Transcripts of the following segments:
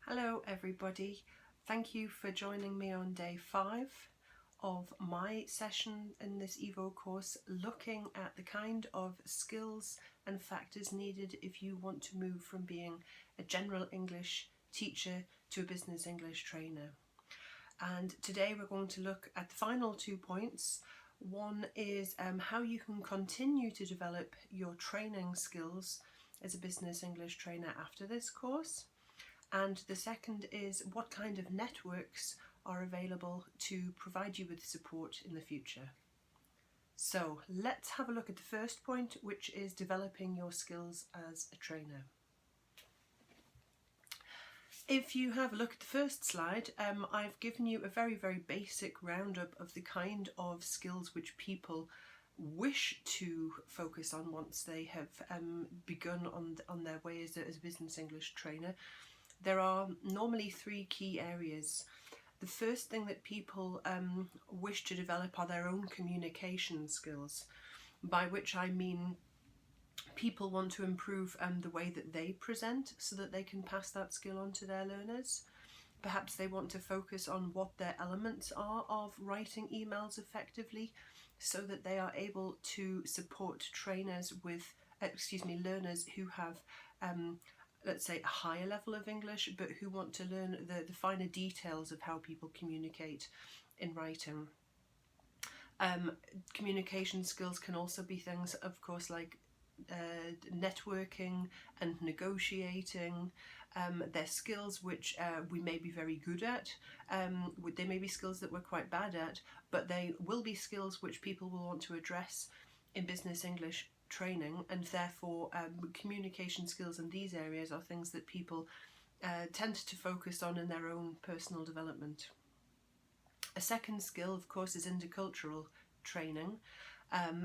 Hello everybody, thank you for joining me on day 5 of my session in this EVO course, looking at the kind of skills and factors needed if you want to move from being a general English teacher to a business English trainer. And today we're going to look at the final 2 points. One is how you can continue to develop your training skills as a business English trainer after this course. And the second is what kind of networks are available to provide you with support in the future. So let's have a look at the first point, which is developing your skills as a trainer. If you have a look at the first slide, I've given you a very basic roundup of the kind of skills which people wish to focus on once they have begun on their way as a business English trainer. There are normally 3 key areas. The first thing that people wish to develop are their own communication skills, by which I mean people want to improve the way that they present so that they can pass that skill on to their learners. Perhaps they want to focus on what their elements are of writing emails effectively so that they are able to support trainers with, learners who have let's say a higher level of English, but who want to learn the finer details of how people communicate in writing. Communication skills can also be things, of course, like networking and negotiating. They're skills which we may be very good at. They may be skills that we're quite bad at, but they will be skills which people will want to address in business English training, and therefore communication skills in these areas are things that people tend to focus on in their own personal development. A second skill, of course, is intercultural training.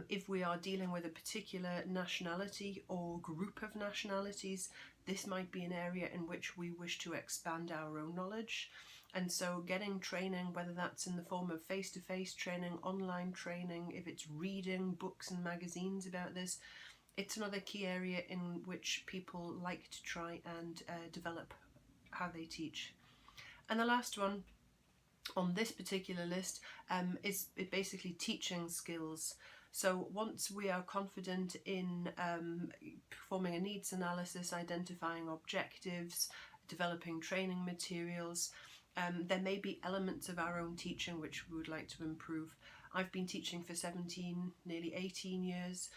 If we are dealing with a particular nationality or group of nationalities, this might be an area in which we wish to expand our own knowledge. And so getting training, whether that's in the form of face-to-face training, online training, if it's reading books and magazines about this, it's another key area in which people like to try and develop how they teach. And the last one on this particular list is basically teaching skills. So once we are confident in performing a needs analysis, identifying objectives, developing training materials, there may be elements of our own teaching which we would like to improve. I've been teaching for 17, nearly 18 years,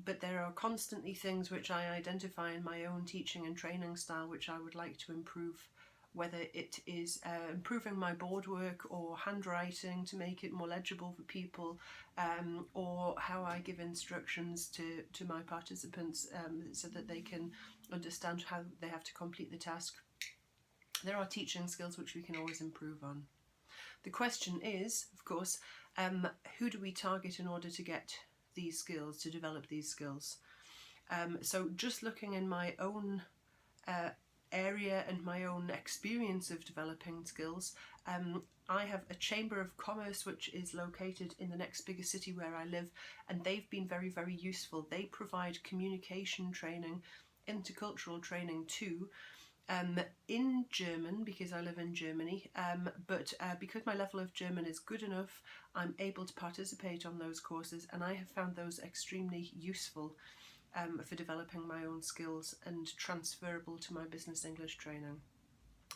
but there are constantly things which I identify in my own teaching and training style which I would like to improve, whether it is improving my board work or handwriting to make it more legible for people, or how I give instructions to my participants so that they can understand how they have to complete the task. There are teaching skills which we can always improve on. The question is, of course, who do we target in order to get these skills, to develop these skills? So just looking in my own area and my own experience of developing skills, I have a Chamber of Commerce which is located in the next biggest city where I live, and they've been very useful. They provide communication training, intercultural training too, in German, because I live in Germany, but because my level of German is good enough, I'm able to participate on those courses, and I have found those extremely useful for developing my own skills and transferable to my business English training.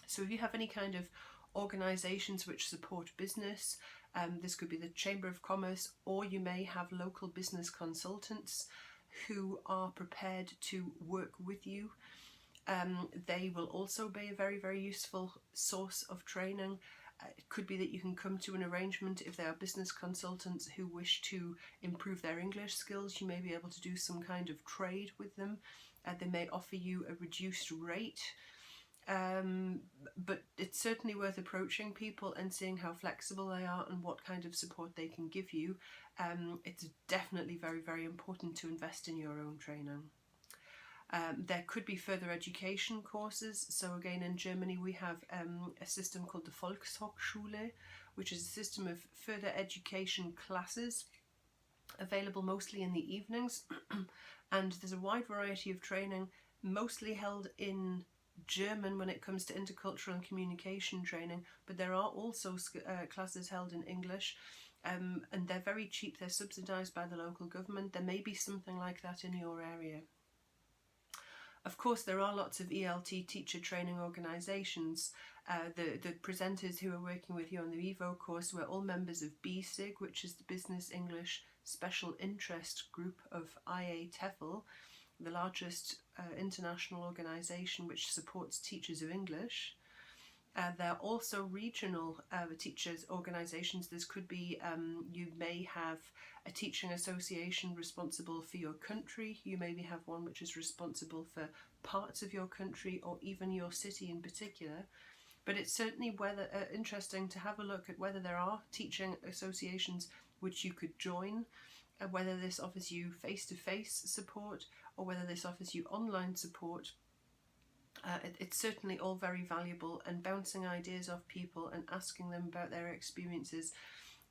So if you have any kind of organisations which support business, this could be the Chamber of Commerce, or you may have local business consultants who are prepared to work with you. They will also be a very useful source of training. It could be that you can come to an arrangement if they are business consultants who wish to improve their English skills. You may be able to do some kind of trade with them. They may offer you a reduced rate, but it's certainly worth approaching people and seeing how flexible they are and what kind of support they can give you. It's definitely very important to invest in your own training. There could be further education courses. So again, in Germany we have a system called the Volkshochschule, which is a system of further education classes available mostly in the evenings and there's a wide variety of training mostly held in German when it comes to intercultural and communication training, but there are also classes held in English, and they're very cheap. They're subsidised by the local government. There may be something like that in your area. Of course, there are lots of ELT teacher training organisations. The presenters who are working with you on the EVO course were all members of BSIG, which is the Business English Special Interest Group of IA TEFL, the largest international organisation which supports teachers of English. There are also regional teachers organisations. This could be, you may have a teaching association responsible for your country. You maybe have one which is responsible for parts of your country or even your city in particular. But it's certainly interesting to have a look at whether there are teaching associations which you could join, whether this offers you face-to-face support or whether this offers you online support. It's certainly all very valuable, and bouncing ideas off people and asking them about their experiences,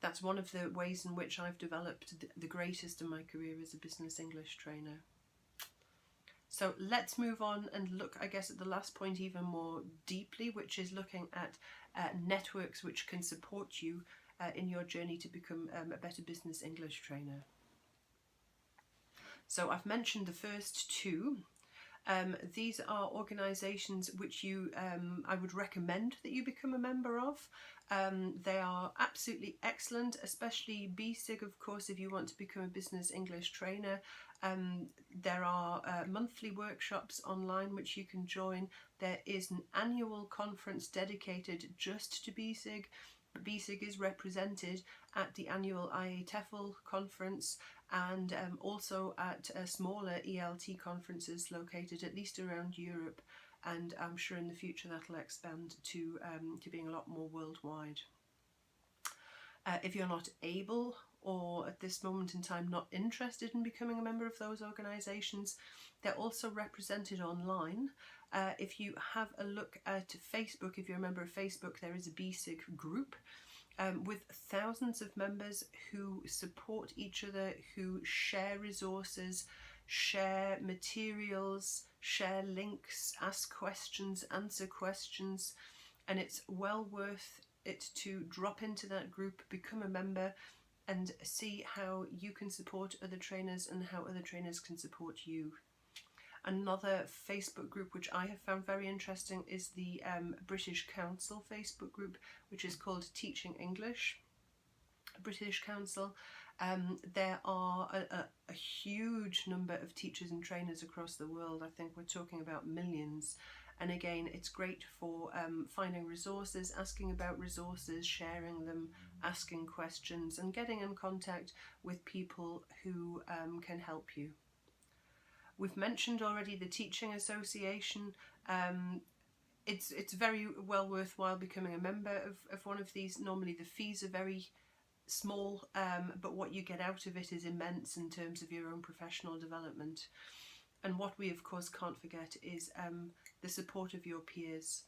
that's one of the ways in which I've developed the greatest in my career as a business English trainer. So let's move on and look, I guess, at the last point even more deeply, which is looking at networks which can support you in your journey to become a better business English trainer. So I've mentioned the first two. These are organisations which I would recommend that you become a member of. They are absolutely excellent, especially BSIG, of course, if you want to become a business English trainer. There are monthly workshops online which you can join. There is an annual conference dedicated just to BSIG. BSIG is represented at the annual IA TEFL conference and also at smaller ELT conferences located at least around Europe, and I'm sure in the future that'll expand to being a lot more worldwide. If you're not able, or at this moment in time not interested in becoming a member of those organisations, they're also represented online. If you have a look at Facebook, if you're a member of Facebook, there is a BSIG group with thousands of members who support each other, who share resources, share materials, share links, ask questions, answer questions, and it's well worth it to drop into that group, become a member, and see how you can support other trainers and how other trainers can support you. Another Facebook group which I have found very interesting is the British Council Facebook group, which is called Teaching English British Council. There are a huge number of teachers and trainers across the world. I think we're talking about millions. And again, it's great for finding resources, asking about resources, sharing them, asking questions, and getting in contact with people who can help you. We've mentioned already the Teaching Association. It's very well worthwhile becoming a member of one of these. Normally the fees are very small, but what you get out of it is immense in terms of your own professional development. And what we of course can't forget is the support of your peers.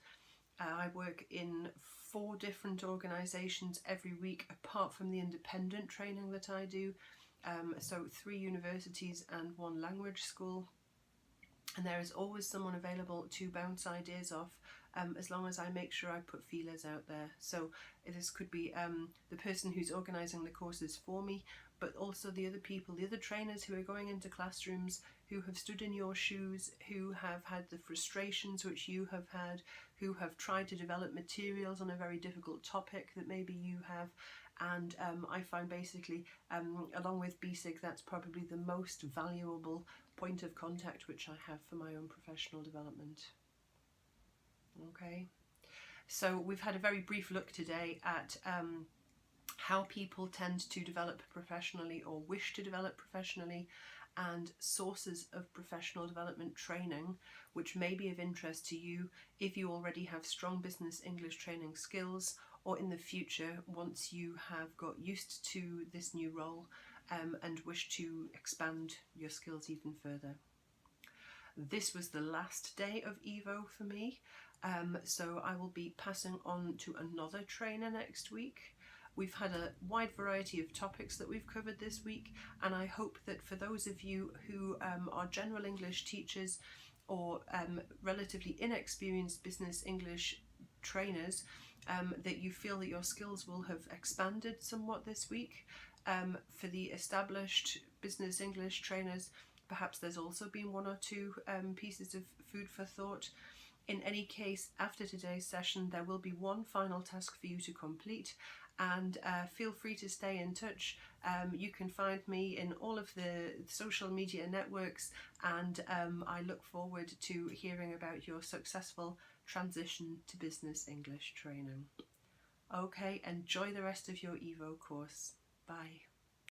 I work in 4 different organisations every week, apart from the independent training that I do. So 3 universities and 1 language school, and there is always someone available to bounce ideas off, as long as I make sure I put feelers out there. So this could be the person who's organising the courses for me, but also the other people, the other trainers who are going into classrooms, who have stood in your shoes, who have had the frustrations which you have had, who have tried to develop materials on a very difficult topic that maybe you have. And I find basically, along with BSIG, that's probably the most valuable point of contact which I have for my own professional development. Okay, so we've had a very brief look today at how people tend to develop professionally or wish to develop professionally, and sources of professional development training which may be of interest to you if you already have strong business English training skills, or in the future once you have got used to this new role and wish to expand your skills even further. This was the last day of EVO for me, so I will be passing on to another trainer next week. We've had a wide variety of topics that we've covered this week, and I hope that for those of you who are general English teachers, or relatively inexperienced business English trainers, that you feel that your skills will have expanded somewhat this week. For the established business English trainers, perhaps there's also been one or two pieces of food for thought. In any case, after today's session, there will be one final task for you to complete, and feel free to stay in touch. You can find me in all of the social media networks, and I look forward to hearing about your successful transition to business English training. Okay, enjoy the rest of your EVO course. Bye.